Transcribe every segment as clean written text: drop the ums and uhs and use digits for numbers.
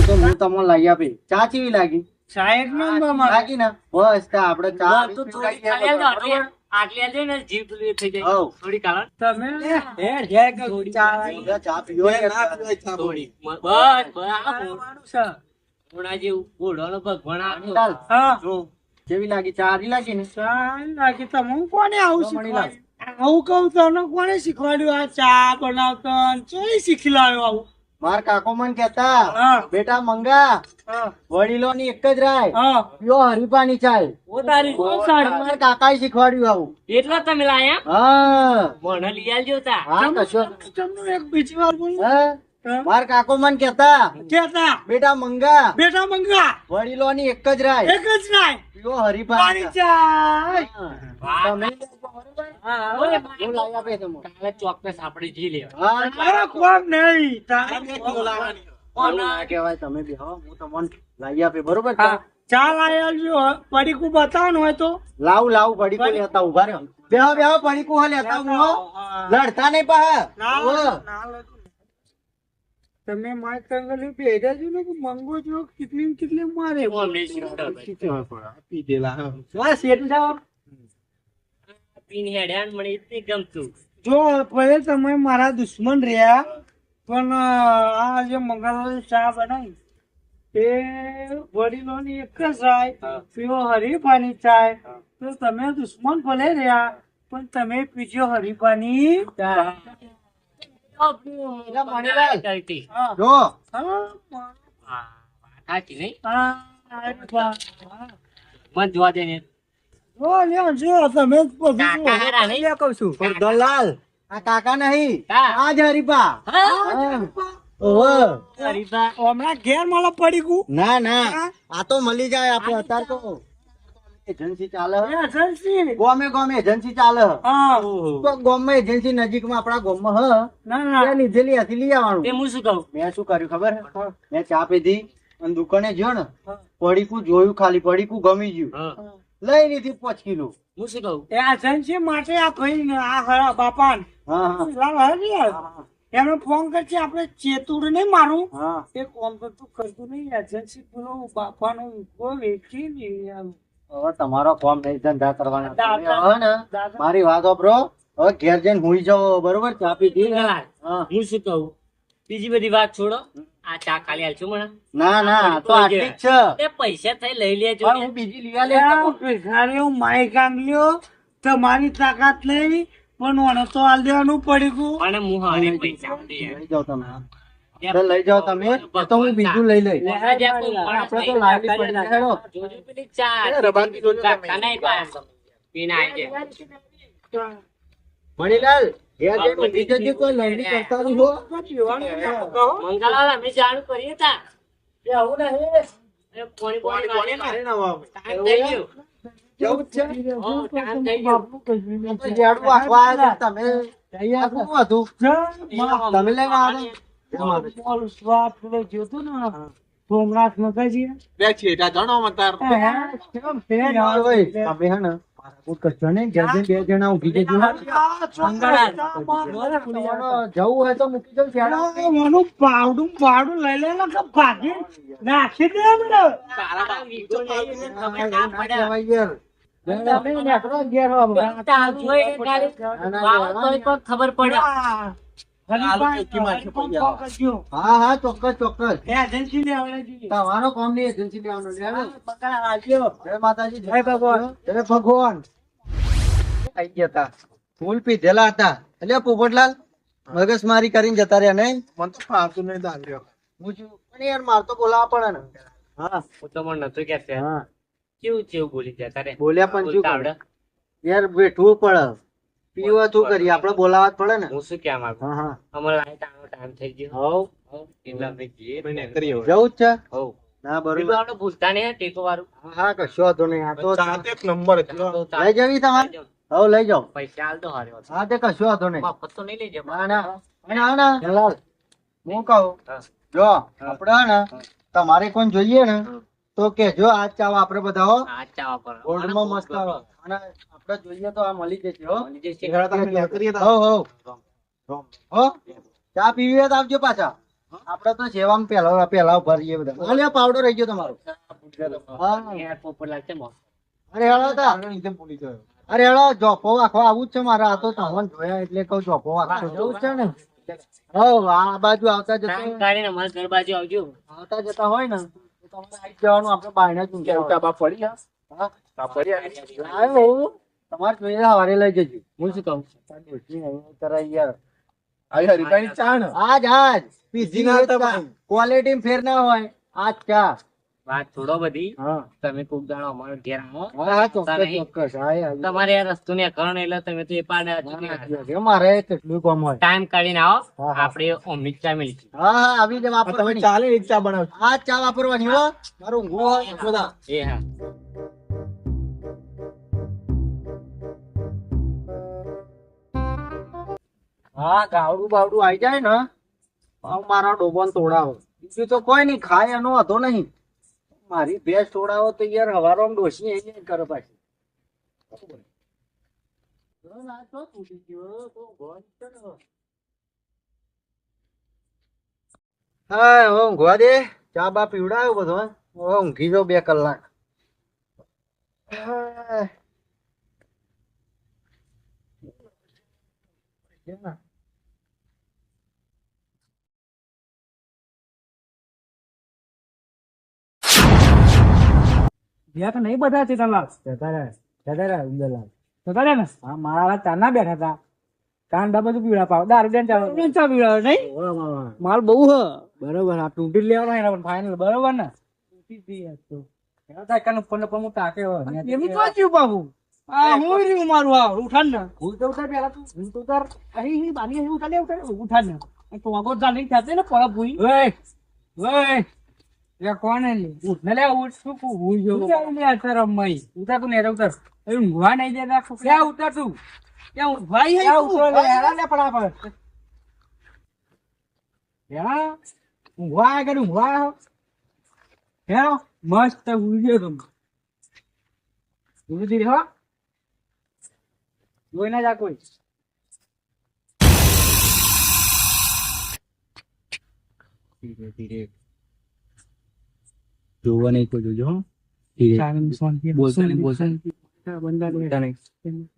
તો હું તમને લઈ આપી. ચા કેવી લાગી? ચા એક નંબર લાગી ને? બસ તો આપણે ચા તો થોડી ખાલી આલજો, આટલી આલજો ને જીભ પેલી થઈ જાય. હઉ. થોડી કાઢો. તમે ચા ચા પીવો ને? થોડી. બસ બસ આ વાળું છે. ઘોડા જેવું ઘોડાનો ભગવાન આપ્યો. ચાલ. હા જો કેવી લાગી? ચા હારી લાગી ને? ચા લાગી તમે કોને આવું મણીલાલ. શીખવાડ્યું? આવું કહું તને કોને શીખવાડ્યું આ ચા બનાવતો ચોઈ શીખી લાવ્યો આવું? માર કાકો મન કેતા હા બેટા મંગા હા વડીલોની એક જ રાય હા પીઓ હરીફાની ચાય. ઓ તારી મારા કાકાએ શીખવાડ્યું આવું. એટલા તમે લાયા હા મને લઈ આલજો તા. હા કશો. તમને એક બીજી વાર બોલું હા માર કાકો મન કેતા કેતા બેટા મંગા બેટા મંગા વડીલોની એક જ રાય એક જ નાય પીઓ પાણી હરીફાની ચાય. તમે હા, હું લાવી આપે તમને. કાલે ચોક્કસ આપણે જી લેવા. હા મારા કોમ નહીં તારે એવું ના કહેવાય. તમે બી હા હું તમને લાવી આપે બરોબર છે? હા, ચા લાવી આલજો પડીકું બતાવવાનું હોય તો લાવ પડીકો લેતા ઉભા રહ્યો. બેહો પડીકો હા લેતા હું હો. લડતા નહીં પા. તમે માર કંગલી બેઠા છો ને કે મંગો છો કેટલી મારે અમને શીખવાડો. પીન હેડ્યા ને મને એટલી ગમતું. જો ભલે તમે મારા દુશ્મન રહ્યા પણ આ જે મંગળવારે ચા બનાવી એ વડીલોની એક જ રાય પીવો હરીફાની ચાય તો તમે દુશ્મન ભલે રહ્યા પણ તમે પીજો હરીફાની ચા. મણીલાલ. કરતી. હા. જો હા. સાચી નહીં? હા. હા. મન જોવા દે ને. જો લ્યો જો તમે જ બધું કાકા હારા નહીં? કહું છું પણ દલાલ આ કાકા નહીં હા. આ જ હરીફા. હા? ઓહો. હરીફા. હમણાં ઘેર મળે પડી ગયું ના ના આ તો મળી જાય આપણે અત્યારે તો એજન્સી ચાલે હે. ગોમે એજન્સી ચાલે હે. હા તો ગોમમાં એજન્સી નજીકમાં આપણા ગોમમાં હ ના ત્યાં ના લીધેલી હતી લઈ તે આવવાનું. હું શું કહું? મેં શું કર્યું ખબર હે? મેં ચા પીધી અને દુકાને ગયો ને પડીકું જોયું ખાલી પડીકું ગમી ગયું હા. લઈ લીધી 5 કિલો. હું શું કહું? એ એજન્સી માટે આ ભાઈ ને આ હરા બાપા હા હા એમને ફોન કરશે આપણે ચેતુર નહીં મારું હા એ કોમ તો તું કરતું નહીં એજન્સી પેલો બાપાનો ઊભો વેચી ને આમ. હવે તમારો ફોર્મ નહીં ધંધા કરવાના. દાદા. હવે ને દાદા. મારી વાત વાપરો. હવે ઘેર જઈને હુઈ જાઓ બરોબર? ચા પીધી ને? ગલાલ. હા. હું શું કહું? બીજી બધી વાત છોડો. આ ચા ખાલી આલશું મને. ના ના તો આટલી જ છે. એ પૈસા થઈ લઈ લેજો પણ ને. હું બીજી લીયા લે આ ભિખારીઓ માઈક આંગલ્યો તમારી તાકાત નહીં પણ મને તો હાલ દેવાનું પડી ગયું અને હું હારે પૈસા આપી દે. લઈ જાઓ તમે. તો લઈ જાઓ તમે તો હું બીજું લઈ લઈ. લેવા જા કોઈ માણસ આપણે તો નહીં. લાવી પડી છે, હેડો. જોજો પેલી ચા. રબાકી જોજો તમે. કાકા નહીં પાડે. પીને આઈ જાય. મણીલાલ ઘેર જઈને ઊંઘી જજે, કોઈ લડણી કરતા નહીં હો. મંગળવાર અમે જાણ કરીએ તા. આવું નહીં એ પાણી પાણી અરે ના વાવ. ટાઈમ થઈ ગયો. જવું જ છે. હા, ટાઈમ થઈ ગયો. તો ઝાડુ આખવા આવ્યા હતા. તમે આ શું હતું? તમે લઈને આવ્યા હતા? સોમનાથ મગાજી તમે હે ને મારા કશો નહીં. ઘેર જઈને 2 જણા ઊંઘી જજો. જવું હોય તો મૂકી દઉં શેડા. પાવડું લઈ લે ને ભાગી નાખી દે ને. તારા વીઘો નહીં, તમે ના ના પડ્યા. કહેવાય યાર. તમે નેકળો ઘેર હો હમણાં. ચાલુ હોય એ ગાડી. વાવ તોય પણ ખબર પડે. હા હા ચોક્કસ ચોક્કસ. એજન્સી ને આવડે જોઈએ. તમારો કોમ ની એજન્સી લેવાનો લે. બકરા રાખ્યો. જય માતાજી. જય ભગવાન. જય ભગવાન. આઈ ગયા તા. ફૂલ પીધેલા હતા. એટલે પોપટલાલ મગજમારી કરીને જતા રહ્યા નહીં. મને તો ફાવતું નહીં દાલ્યો. પણ યાર માર તો બોલાવા પડે ને. હા હું તો મને નતું કે હા કેવું બોલી જતા રે. બોલ્યા પણ શું આવડે? કરે? યાર બેઠવું પડે. પીવા શું કરીએ આપણે બોલાવા જ પડે ને. હું શું કહેવા માંગુ? હા હા અમારે લાઈટ આવવાનો ટાઈમ થઈ ગયો. હવ એટલે અમે જઈએ. જવું જ છે. હોવ. ના બીજું બરોબર. આપણે ભૂલતા નહીં હે, ટેકો વાળું. હા કશો વાંધો નહીં. આ તો નંબર લઈ જવી તમારે. હવ લઈ જાઓ. પૈસા હાલ દો હારે. હા તે કશો વાંધો નહીં. મફત તો નહીં લઈ જાવ. ના ના ના ના જલાલ હું કહું હા. જો આપણે ને તમારે કોણ જોઈએ ને તો કેજો. આજ ચાવ આપણે બધા હો આ ચા પર ઓર્ડરમાં મસ્ત આવે. અને આપણે જોઈએ તો આ મળી જશે હો. મળી જશે. હો હો હો ચા પીવી હોય તો આવજો પાછા. આપડે તો સેવામાં પેલા ભરીએ બધા. અલ્યા પાવડર રહી ગયો તમારો. હા. યાર પોપટલાલ છે મો. અરે હેળો તા. અરે હેળો જોપો આખો આવું જ છે મારે. આ તો તમને જોયા એટલે કહું જોપો આખો જવું છે ને. હવ આ બાજુ આવતા ટાઈમ જતા કાઢીને અમારા ઘર બાજુ આવજો. આવતા જતા હોય ને તો તમારે આવી જવાનું આપણે બાયણે જ ઊંઘ્યા હોય. હા? લાવ્યો. તમારે જોઈએ સવારે લઈ જજો. હું શું કહું આજ ક્વોલિટી ફેર ના હોય આજ ચા. વાત છોડો બધી. હા તમે કોક દાડો અમારો ઘેર આવો. હા ચોક્કસ તારે- ચોક્કસ હા તમારે યાર રસ્તો ને કરણ એટલે તમે તો એ પાડે મારે કેટલું કામ હોય. ટાઈમ કાઢીને આવો. હા, હા. આપણે ઓમની ચા મિલતી. હા હા આવી જ વાપરવાની. ચાલે એક ચા બનાવ. આ ચા વાપરવાની હો. મારું ઊંઘવું હોય બધા. એ હા. હા ગાવડું બાવડું આવી જાય ને મારા ડોબાને તોડાવો. બીજું તો કોઈ નહીં ખાય એનો હતો નહીં. મારી ભેંસ તોડાવો તો યાર હવારો ડોસી એ કરે પાછી. હા હવે ઊંઘવા દે. ચા બા પીવડાવ્યો બધો. હવે ઊંઘી જાઉં 2 કલાક. હા. બેઠા નહીં બધા ચેતનલાલ જતા રહ્યા ને હા મારા ચાના બેઠા હતા કાંડા બધું પીવડા પાવ દારૂ ચા પીવડાવે નહીં માલ બહુ હ બરોબર આ ટૂંટી લેવાનો એના પણ ફાઇનલ બરોબર ને એમની તો જીવ બાબુ આ હું રહ્યું મારું આ ઉઠાડ ને હું તો ઉઠાડ પેલા તું હું તો ઉતાર અહીં બાની અહીં ઉઠાડ ને તો આગળ જા નહીં થશે ને પડા ભૂઈ કોને ઉઠ ને લે ઉઠ શું ભૂઈ જો લે અત્યારે રમઈ ઉતાર તું ને ઉતાર ઊંઘવા નહીં દેતા ક્યાં ઉતાર તું ક્યાં ભાઈ હે લે ફટાફટ યા ઊંઘવા આગળ ઊંઘવા હે મસ્ત ઉઈ ગયો તું ધીરે હો જોઈ ના જા કોઈ ધીરે ધીરે જોવા નહીં કોઈ જોજો હો બોલતા નહીં બંધા નહીં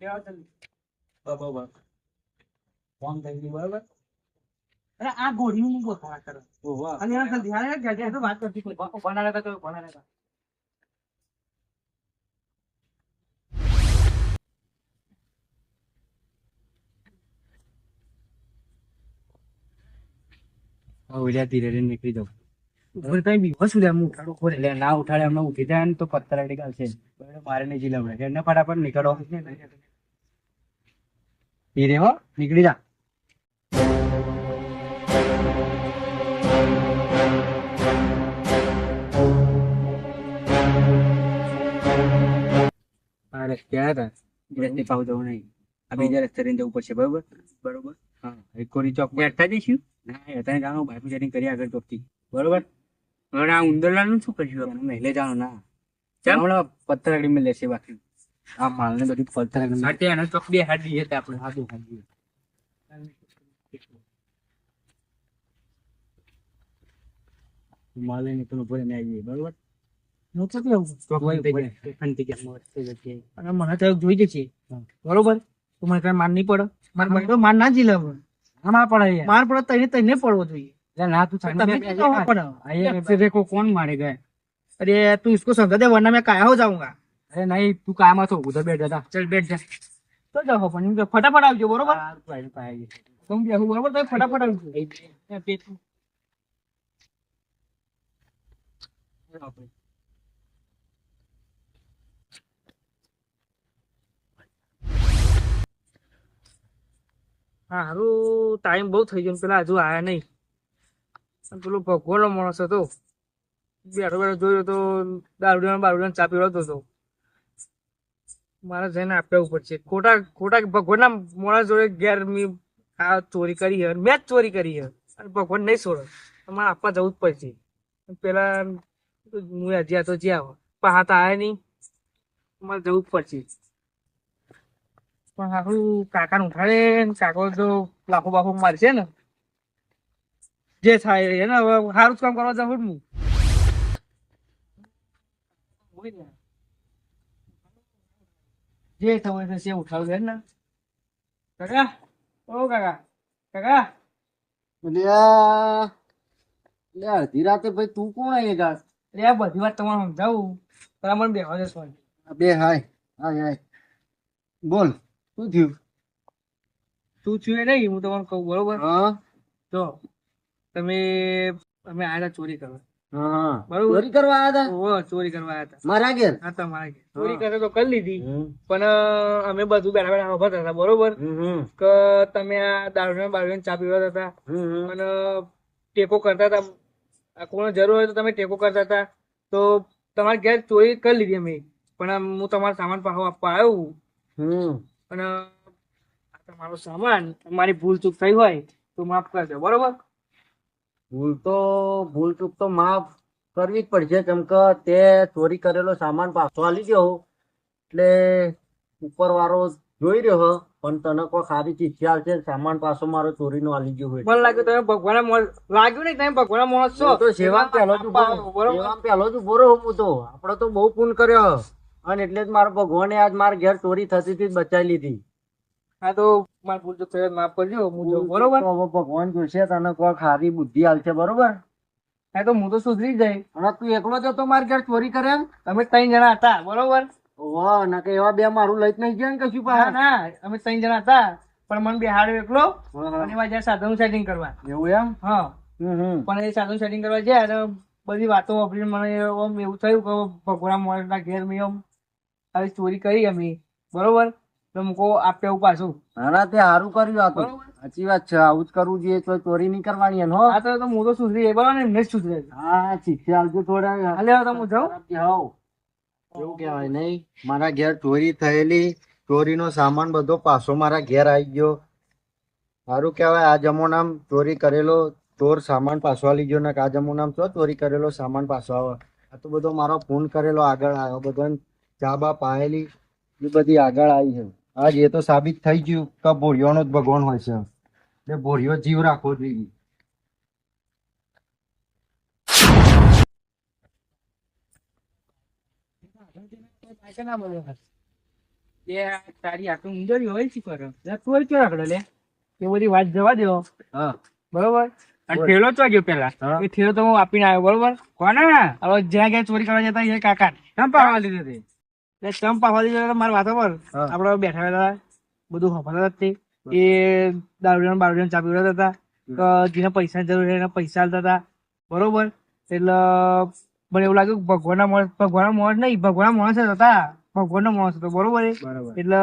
કેવા જલ્દી બરાબર ફોન થઈ ગઈ બરાબર અરે આ ગોળીનું હું બોલવા કરો અને આ જલ્દી હા જલ્દી તો વાત કરતી કોઈ બનારે તો બનારે ધીરે ધીરે નીકળી જાવ ઉપર કઈ બીવો શું હું ઉઠાડો ખોરે એટલે ના ઉઠાડે હમણાં ઉઠી જાય ને તો પત્તર અડી કાલશે મારે નહીં જીલાવડે એટલે ફટાફટ નીકળો ધીરે હો નીકળી જા આ રસ્તે આવ્યા હતા રસ્તે પાવ જવું નહીં આ બીજા રસ્તે રહીને જવું પડશે બરોબર બરોબર હા એક કોરી ચોક બેઠતા જઈશું ના અત્યારે જાણો બાઈક સેટિંગ કરી આગળ ચોકથી બરોબર હવે આ ઉંદરલા નું શું કરીશું મહેલે જાણો ના હમણાં પત્તર આગળ મેં લેશે બાકી આ માલ ને બધી પત્તર આગળ એનો ચોક બે હાથ દઈએ આપણે હાથું હાથ માલ લઈને તો ઉપર ને આવીએ બરોબર હું તો કેવું અને મને તો જોઈ જશે બરોબર તો મને કઈ માર નહીં પડે મારે તો માર ના જી લે માર પડે માર પડે તઈને તઈને પડવો જોઈએ ના તું को कौन मारेगा अरे तू इसको समझा दे वरना मैं काया हो जाऊंगा अरे नहीं तू काया मत हो उधर बैठ जा चल बैठ जा तो जाओ पण फटाफट આવજો બરોબર तुम બેહો બરોબર તો ફટાફટ આવજો હારું ટાઈમ બહુ થઈ ગયો પેલા હજુ આયા નહીં પેલો ભગવાનનો માણસ હતો બેઠો બેઠો જોયો તો દારૂડિયા ચા પીવડતો હતો મારે જઈને આપ્યા ઉપર છે ખોટા ખોટા ભગવાનના માણસ જોડે ઘેર મેં આ ચોરી કરી હે મેં જ ચોરી કરી હે અને ભગવાન નહીં છોડે મારે આપવા જવું જ પડશે પેલા હું હજી તો જ્યાં પણ હાથ આવ્યા નહીં મારે જવું જ પડશે પણ આખું કાકાને ઉઠાડે ને કાકો તો લાખો બાખો મારશે ને જે થાય એને હવે સારું જ કામ કરવા જાઉં હું જે થવું થશે ઉઠાડું છે ને કાકા ઓ કાકા કાકા અડધી રાતે ભાઈ તું કોણ અહીંયા અરે આ બધી વાત તમારે સમજાવું પણ મને બેહવા જશો બે હાય હાય હાય બોલ શું થયું તું છું એ નહીં હું તમને કહું બરોબર હા જો તમે અમે આયા ચોરી કરવા હા બરોબર ચોરી કરવા આવ્યા હતા ચોરી કરવા આવ્યા હતા મારા ઘેર હા તમારા ઘેર ચોરી કરે તો કરી લીધી પણ અમે બધું બેઠા બેઠા ખબર હતા બરોબર કે તમે આ દારૂ ચા પીવા હતા અને ટેકો કરતા હતા કોઈને જરૂર હોય તો તમે ટેકો કરતા હતા તો તમારા ઘેર ચોરી કરી લીધી અમે પણ હું તમારો સામાન પાછો આપવા આવ્યો અને આ તમારો સામાન મારી ભૂલ ચૂક થઈ હોય તો માફ કરજો બરોબર ભૂલ ચૂક તો માફ કરવી જ પડશે કેમ કે તે ચોરી કરેલો સામાન પાછો આલી ગયો એટલે ઉપર વાળો જોઈ રહ્યો પણ તને કોઈ સારી ચીજ આવશે સામાન પાછો મારો ચોરીનો આલી ગયો હોય મને લાગ્યું તમે ભગવાન લાગ્યું નહીં તમે ભગવાન માણસ છો તો સેવા પહેલો જ ઉભો રહો હું તો આપડે તો બહુ પૂન કર્યો અને એટલે જ મારો ભગવાને આજ મારા ઘેર ચોરી થતી હતી બચાવી લીધી હા તો મારે ભૂલ ચૂક થઈ માફ કરજો હું જો બરોબર હવે ભગવાન જોશે તને કોઈ સારી બુદ્ધિ આલશે બરોબર હા તો હું તો સુધરી જાય અને તું એકલો જ હતો મારા ઘેર ચોરી કરે તમે 3 જણા હતા બરોબર વાહ ના કે એવા બે મારું લઈ નહીં ગયા ને કશું ના ના અમે 3 જણા હતા પણ મને બેહાડ્યો એકલો અને એમાં જ્યાં સાધન સેટિંગ કરવા એવું એમ હા પણ એ સાધન સેટિંગ કરવા જાય અને બધી વાતો વાપરીને મને એવું થયું કે ભગવાન માણસના ઘેર મેં આવી ચોરી કરી અમે બરોબર તો મૂકો આપ્યા પાછું ના તે સારું કર્યું આ તો સાચી વાત છે આવું જ કરવું જોઈએ તો ચોરી નહીં કરવાની એનો આ તો હું તો સુધરી એ બરાબર ને એમને જ સુધરે હા શિક્ષા આવજો થોડા હાલે તો હું જાઉં એવું કેવાય નહીં મારા ઘેર ચોરી થયેલી ચોરીનો સામાન બધો પાછો મારા ઘેર આવી ગયો સારું કહેવાય આ જમાનામાં ચોરી કરેલો ચોર સામાન પાછો આલી ગયો ને આ જમાનામાં તો ચોરી કરેલો સામાન પાછો આવે આ તો બધો મારો ફોન કરેલો આગળ આવ્યો બધો ચાબા પાયેલી એ બધી આગળ આવી છે આજ એ તો સાબિત થઈ ગયું કે ભોળિયોનો જ ભગવાન હોય છે એટલે ભોળિયો જીવ રાખવો જોઈએ તારી આટલું ઊંધરી હોય છે પર તું ક્યાં રખડે લે એ બધી વાત જવા દો હા બરોબર અને ઠેલો ચો ગયો પેલા એ ઠેલો તો હું આપીને આવ્યો બરોબર કોને હવે જ્યાં ક્યાં ચોરી કરવા જતા એ કાકા ચમ પાવા લીધી હતી ચમ પાવા દીધો મારા વાતો પર આપડે બેઠા હતા બધું હફાતા જ તે એ દારૂડિયા બારૂડિયા ચા પીવડાવતા હતા તો જેને પૈસા જરૂર હોય એને પૈસા આલતા હતા બરોબર એટલે મને એવું લાગ્યું કે ભગવાનના માણસ નહીં ભગવાનના માણસ જ હતા ભગવાનનો માણસ હતો બરોબર એટલે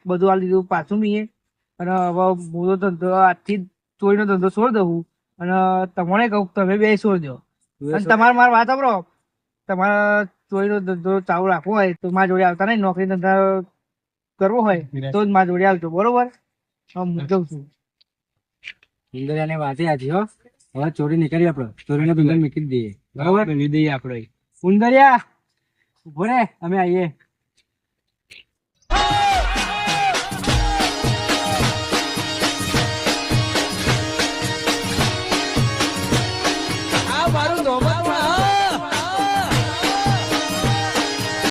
બધું આ લીધું પાછું મીએ અને હવે હું તો ધંધો આજથી ચોરીનો ધંધો છોડી દઉં અને તમને કહું તમે બે છોડી દો અને તમારે મારી વાત સાંભળો તમારે ચોરીનો ધંધો ચાલુ રાખવો હોય તો મારા જોડે આવતા નહીં નોકરી ધંધા કરવો હોય તો જ મારા જોડે આવજો બરોબર હું જઉં છું ઇન્દરિયાની વાત આજે હો હવે ચોરી નીકળી આપડે ચોરીનો ધંધો મૂકી દઈએ બરાબર લઈ દઈએ આપડે ઉંદરિયા ઉભો રે અમે આવીએ